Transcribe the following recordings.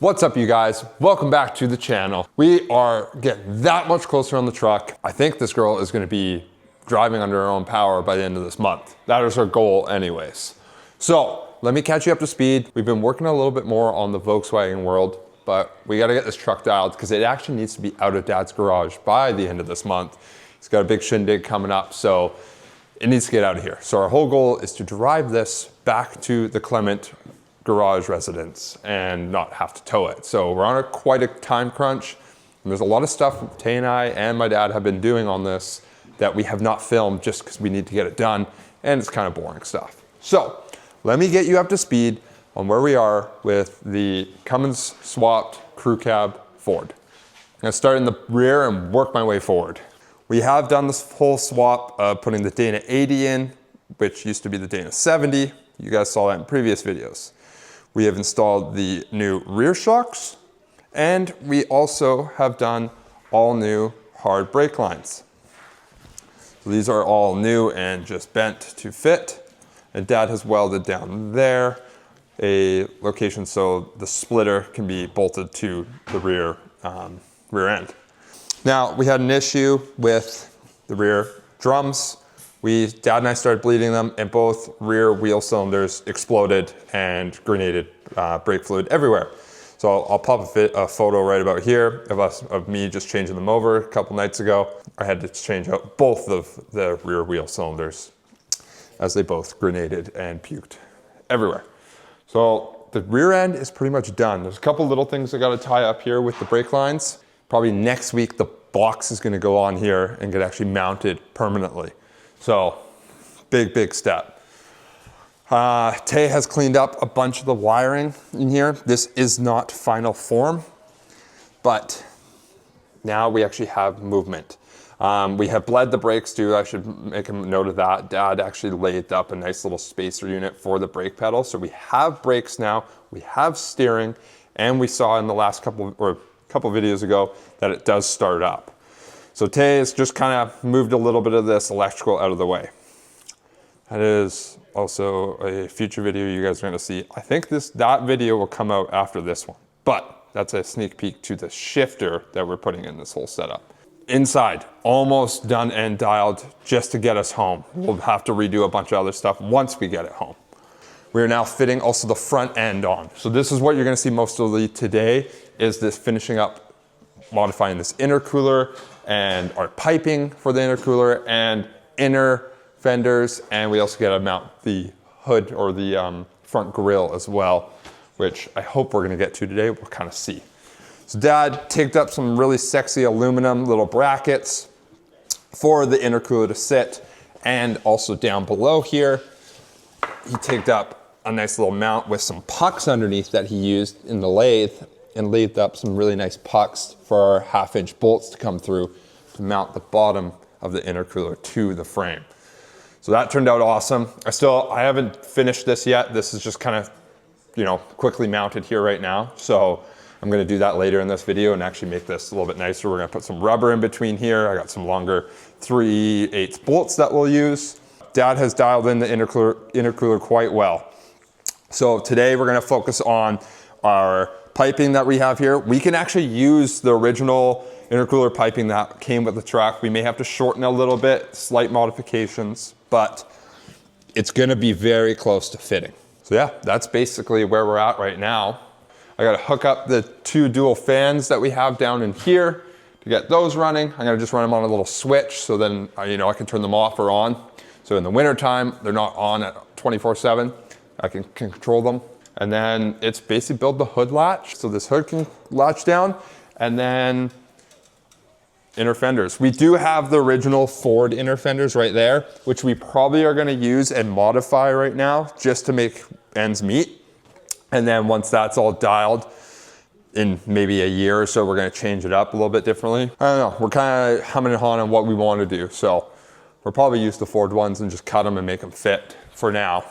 What's up, you guys? Welcome back to the channel. We are getting that much closer on the truck. I think this girl is gonna be driving under her own power by the end of this month. That is our goal anyways. So let me catch you up to speed. We've been working a little bit more on the Volkswagen world, but we gotta get this truck dialed because it actually needs to be out of Dad's garage by the end of this month. He's got a big shindig coming up, so it needs to get out of here. So our whole goal is to drive this back to the Clement garage residence and not have to tow it. So we're on quite a time crunch. And there's a lot of stuff Tay and I and my dad have been doing on this that we have not filmed just because we need to get it done, and it's kind of boring stuff. So let me get you up to speed on where we are with the Cummins swapped Crewcab Ford. I'm gonna start in the rear and work my way forward. We have done this whole swap of putting the Dana 80 in, which used to be the Dana 70. You guys saw that in previous videos. We have installed the new rear shocks, and we also have done all new hard brake lines. So these are all new and just bent to fit. And Dad has welded down there a location so the splitter can be bolted to the rear end. Now, we had an issue with the rear drums. Dad and I started bleeding them, and both rear wheel cylinders exploded and grenaded brake fluid everywhere. So I'll pop a photo right about here of me just changing them over a couple nights ago. I had to change out both of the rear wheel cylinders as they both grenaded and puked everywhere. So the rear end is pretty much done. There's a couple little things I gotta tie up here with the brake lines. Probably next week, the box is gonna go on here and get actually mounted permanently. So, big step. Tay has cleaned up a bunch of the wiring in here. This is not final form, but now we actually have movement. We have bled the brakes too. I should make a note of that. Dad actually laid up a nice little spacer unit for the brake pedal. So we have brakes now, we have steering, and we saw in the last couple videos ago that it does start up. So Tay has just kind of moved a little bit of this electrical out of the way. That is also a future video you guys are gonna see. I think that video will come out after this one, but that's a sneak peek to the shifter that we're putting in this whole setup. Inside, almost done and dialed just to get us home. We'll have to redo a bunch of other stuff once we get it home. We are now fitting also the front end on. So this is what you're gonna see most of today, is this finishing up, modifying this intercooler and our piping for the intercooler and inner fenders, and we also gotta mount the hood or the front grille as well, which I hope we're gonna get to today. We'll kind of see. So Dad taped up some really sexy aluminum little brackets for the intercooler to sit, and also down below here, he taped up a nice little mount with some pucks underneath that he used in the lathe, and lathed up some really nice pucks for our 1/2-inch bolts to come through to mount the bottom of the intercooler to the frame. So that turned out awesome. I haven't finished this yet. This is just kind of, quickly mounted here right now. So I'm gonna do that later in this video and actually make this a little bit nicer. We're gonna put some rubber in between here. I got some longer 3/8 bolts that we'll use. Dad has dialed in the intercooler quite well. So today we're gonna focus on our piping that we have here. We can actually use the original intercooler piping that came with the truck. We may have to shorten a little bit, slight modifications, but it's gonna be very close to fitting. So yeah, that's basically where we're at right now. I gotta hook up the 2 dual fans that we have down in here to get those running. I'm gonna just run them on a little switch so then I can turn them off or on. So in the winter time, they're not on at 24/7. I can control them. And then it's basically build the hood latch. So this hood can latch down, and then inner fenders. We do have the original Ford inner fenders right there, which we probably are gonna use and modify right now just to make ends meet. And then once that's all dialed, in maybe a year or so, we're gonna change it up a little bit differently. I don't know, we're kind of humming and hawing on what we wanna do. So we'll probably use the Ford ones and just cut them and make them fit for now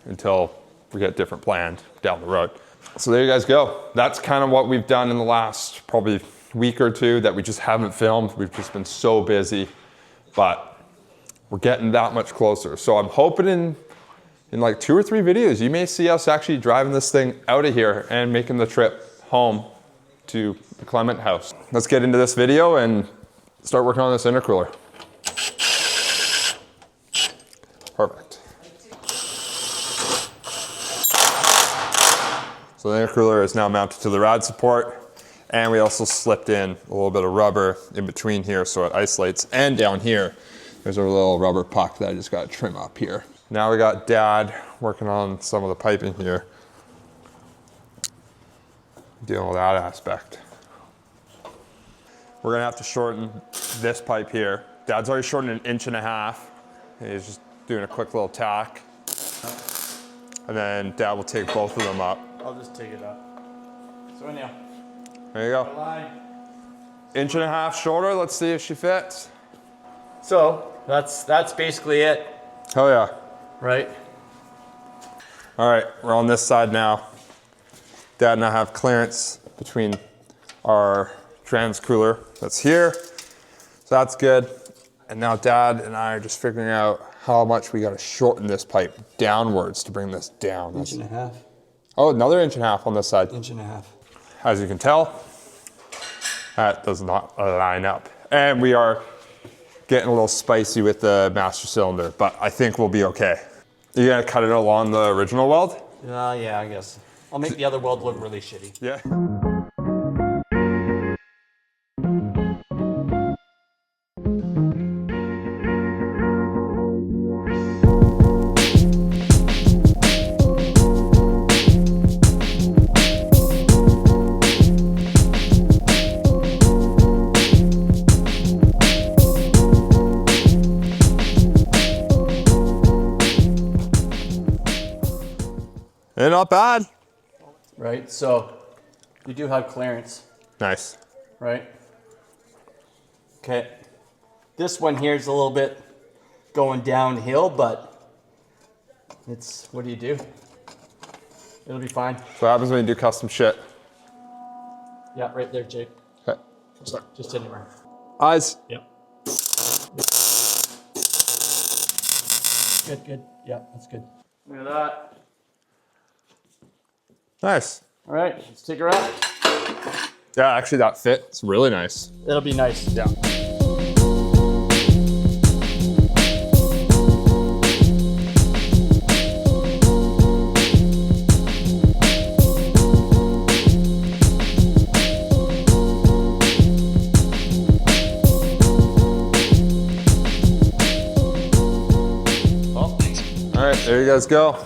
until we get different plans down the road. So there you guys go. That's kind of what we've done in the last probably week or two that we just haven't filmed. We've just been so busy, but we're getting that much closer. So I'm hoping in like 2 or 3 videos, you may see us actually driving this thing out of here and making the trip home to the Clement house. Let's get into this video and start working on this intercooler. Perfect. So the intercooler is now mounted to the rad support, and we also slipped in a little bit of rubber in between here so it isolates. And down here, there's a little rubber puck that I just got to trim up here. Now we got Dad working on some of the piping here, dealing with that aspect. We're gonna have to shorten this pipe here. Dad's already shortened 1.5 inches. He's just doing a quick little tack. And then Dad will take both of them up. I'll just take it up. So anyhow. There you go. 1.5 inches shorter. Let's see if she fits. So that's basically it. Hell yeah. Right? All right, we're on this side now. Dad and I have clearance between our trans cooler that's here. So that's good. And now Dad and I are just figuring out how much we got to shorten this pipe downwards to bring this down. 1.5 inches. Oh, another 1.5 inches on this side. 1.5 inches. As you can tell, that does not line up. And we are getting a little spicy with the master cylinder, but I think we'll be okay. You gonna cut it along the original weld? Yeah, I guess. I'll make the other weld look really shitty. Yeah. They're not bad. Right, so you do have clearance, Nice. right? Okay. This one here is a little bit going downhill, but it's, what do you do? It'll be fine. So what happens when you do custom shit? Yeah, right there, Jake. Okay. Just anywhere. Eyes. Yep. Good. Yeah, that's good. Look at that. Nice. All right, let's take her out. Yeah, actually that fit. It's really nice. It'll be nice. Yeah. All right, there you guys go.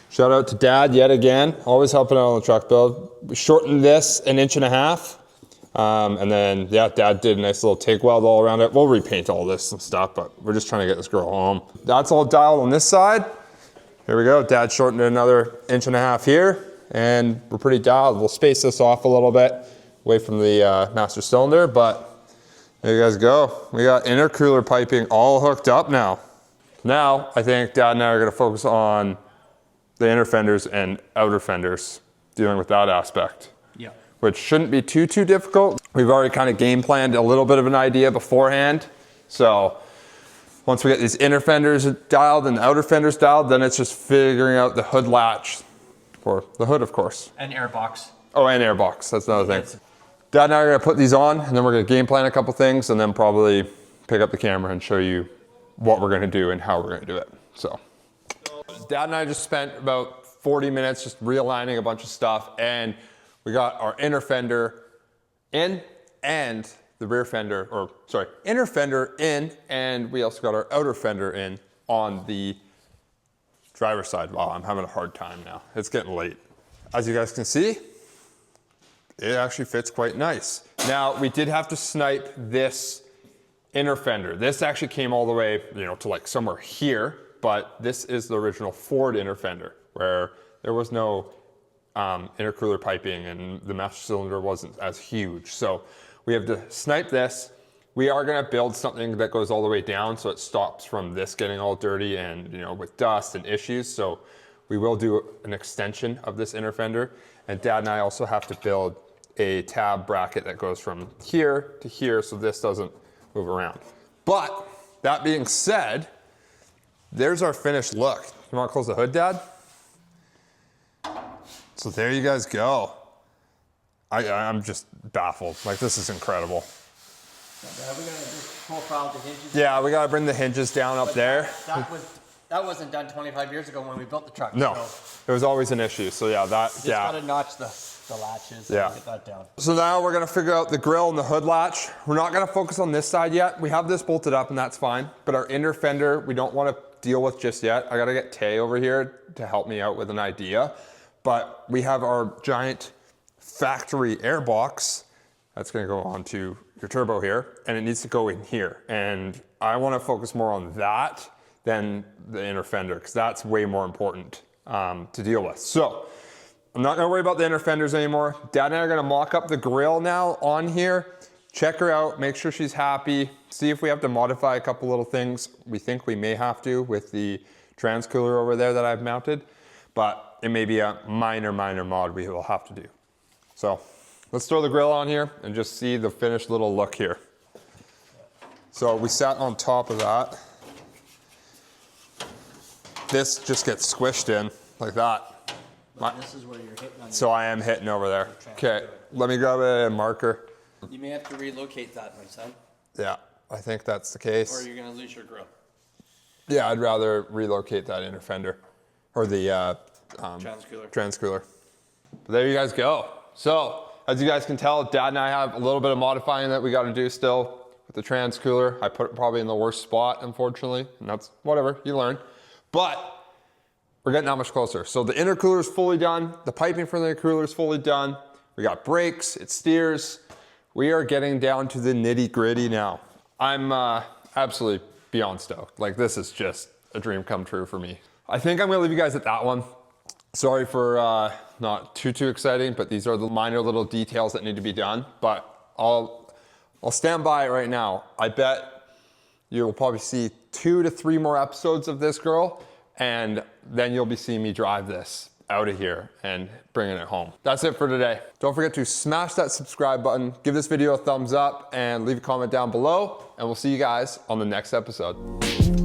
Shout out to Dad yet again, always helping out on the truck build. We shortened this 1.5 inches. And then, yeah, Dad did a nice little TIG weld all around it. We'll repaint all this and stuff, but we're just trying to get this girl home. That's all dialed on this side. Here we go. Dad shortened it another 1.5 inches here, and we're pretty dialed. We'll space this off a little bit away from the master cylinder, but there you guys go. We got intercooler piping all hooked up now. Now, I think Dad and I are gonna focus on the inner fenders and outer fenders, dealing with that aspect. Yeah. Which shouldn't be too difficult. We've already kind of game planned a little bit of an idea beforehand. So once we get these inner fenders dialed and the outer fenders dialed, then it's just figuring out the hood latch for the hood, of course. And air box. Oh, and air box, that's another thing. Dad and I are gonna put these on, and then we're gonna game plan a couple things, and then probably pick up the camera and show you what we're gonna do and how we're gonna do it, so. Dad and I just spent about 40 minutes just realigning a bunch of stuff, and we got our inner fender in and the rear fender, or sorry, inner fender in, and we also got our outer fender in on the driver's side. Wow, I'm having a hard time now. It's getting late. As you guys can see, it actually fits quite nice. Now, we did have to snipe this inner fender. This actually came all the way, to like somewhere here, but this is the original Ford inner fender where there was no intercooler piping and the master cylinder wasn't as huge. So we have to snipe this. We are gonna build something that goes all the way down so it stops from this getting all dirty and with dust and issues. So we will do an extension of this inner fender. And Dad and I also have to build a tab bracket that goes from here to here so this doesn't move around. But that being said, there's our finished look. You wanna close the hood, Dad? So there you guys go. I'm just baffled. Like, this is incredible. Are we gonna just profile the hinges? Yeah, we gotta bring the hinges down up there. That wasn't done 25 years ago when we built the truck. No, so it was always an issue. So yeah, just gotta notch the latches and get that down. So now we're gonna figure out the grill and the hood latch. We're not gonna focus on this side yet. We have this bolted up and that's fine. But our inner fender, we don't wanna deal with just yet. I gotta get Tay over here to help me out with an idea. But we have our giant factory air box that's gonna go onto your turbo here, and it needs to go in here. And I wanna focus more on that than the inner fender, because that's way more important to deal with. So I'm not gonna worry about the inner fenders anymore. Dad and I are gonna mock up the grill now on here, check her out, make sure she's happy, see if we have to modify a couple little things. We think we may have to with the transcooler over there that I've mounted, but it may be a minor mod we will have to do. So let's throw the grill on here and just see the finished little look here. So we sat on top of that. This just gets squished in like that. This is where you're hitting on. So I am hitting over there. Okay, let me grab a marker. You may have to relocate that, my son. Yeah, I think that's the case. Or you're gonna lose your grill. Yeah, I'd rather relocate that inner fender or the transcooler. But there you guys go. So as you guys can tell, Dad and I have a little bit of modifying that we got to do still with the transcooler. I put it probably in the worst spot, unfortunately, and that's whatever, you learn. But we're getting that much closer. So the intercooler is fully done. The piping for the intercooler is fully done. We got brakes, it steers. We are getting down to the nitty gritty now. I'm absolutely beyond stoked. Like, this is just a dream come true for me. I think I'm gonna leave you guys at that one. Sorry for not too exciting, but these are the minor little details that need to be done. But I'll stand by it right now. I bet you'll probably see 2 to 3 more episodes of this girl, and then you'll be seeing me drive this out of here and bringing it home. That's it for today. Don't forget to smash that subscribe button, give this video a thumbs up, and leave a comment down below, and we'll see you guys on the next episode.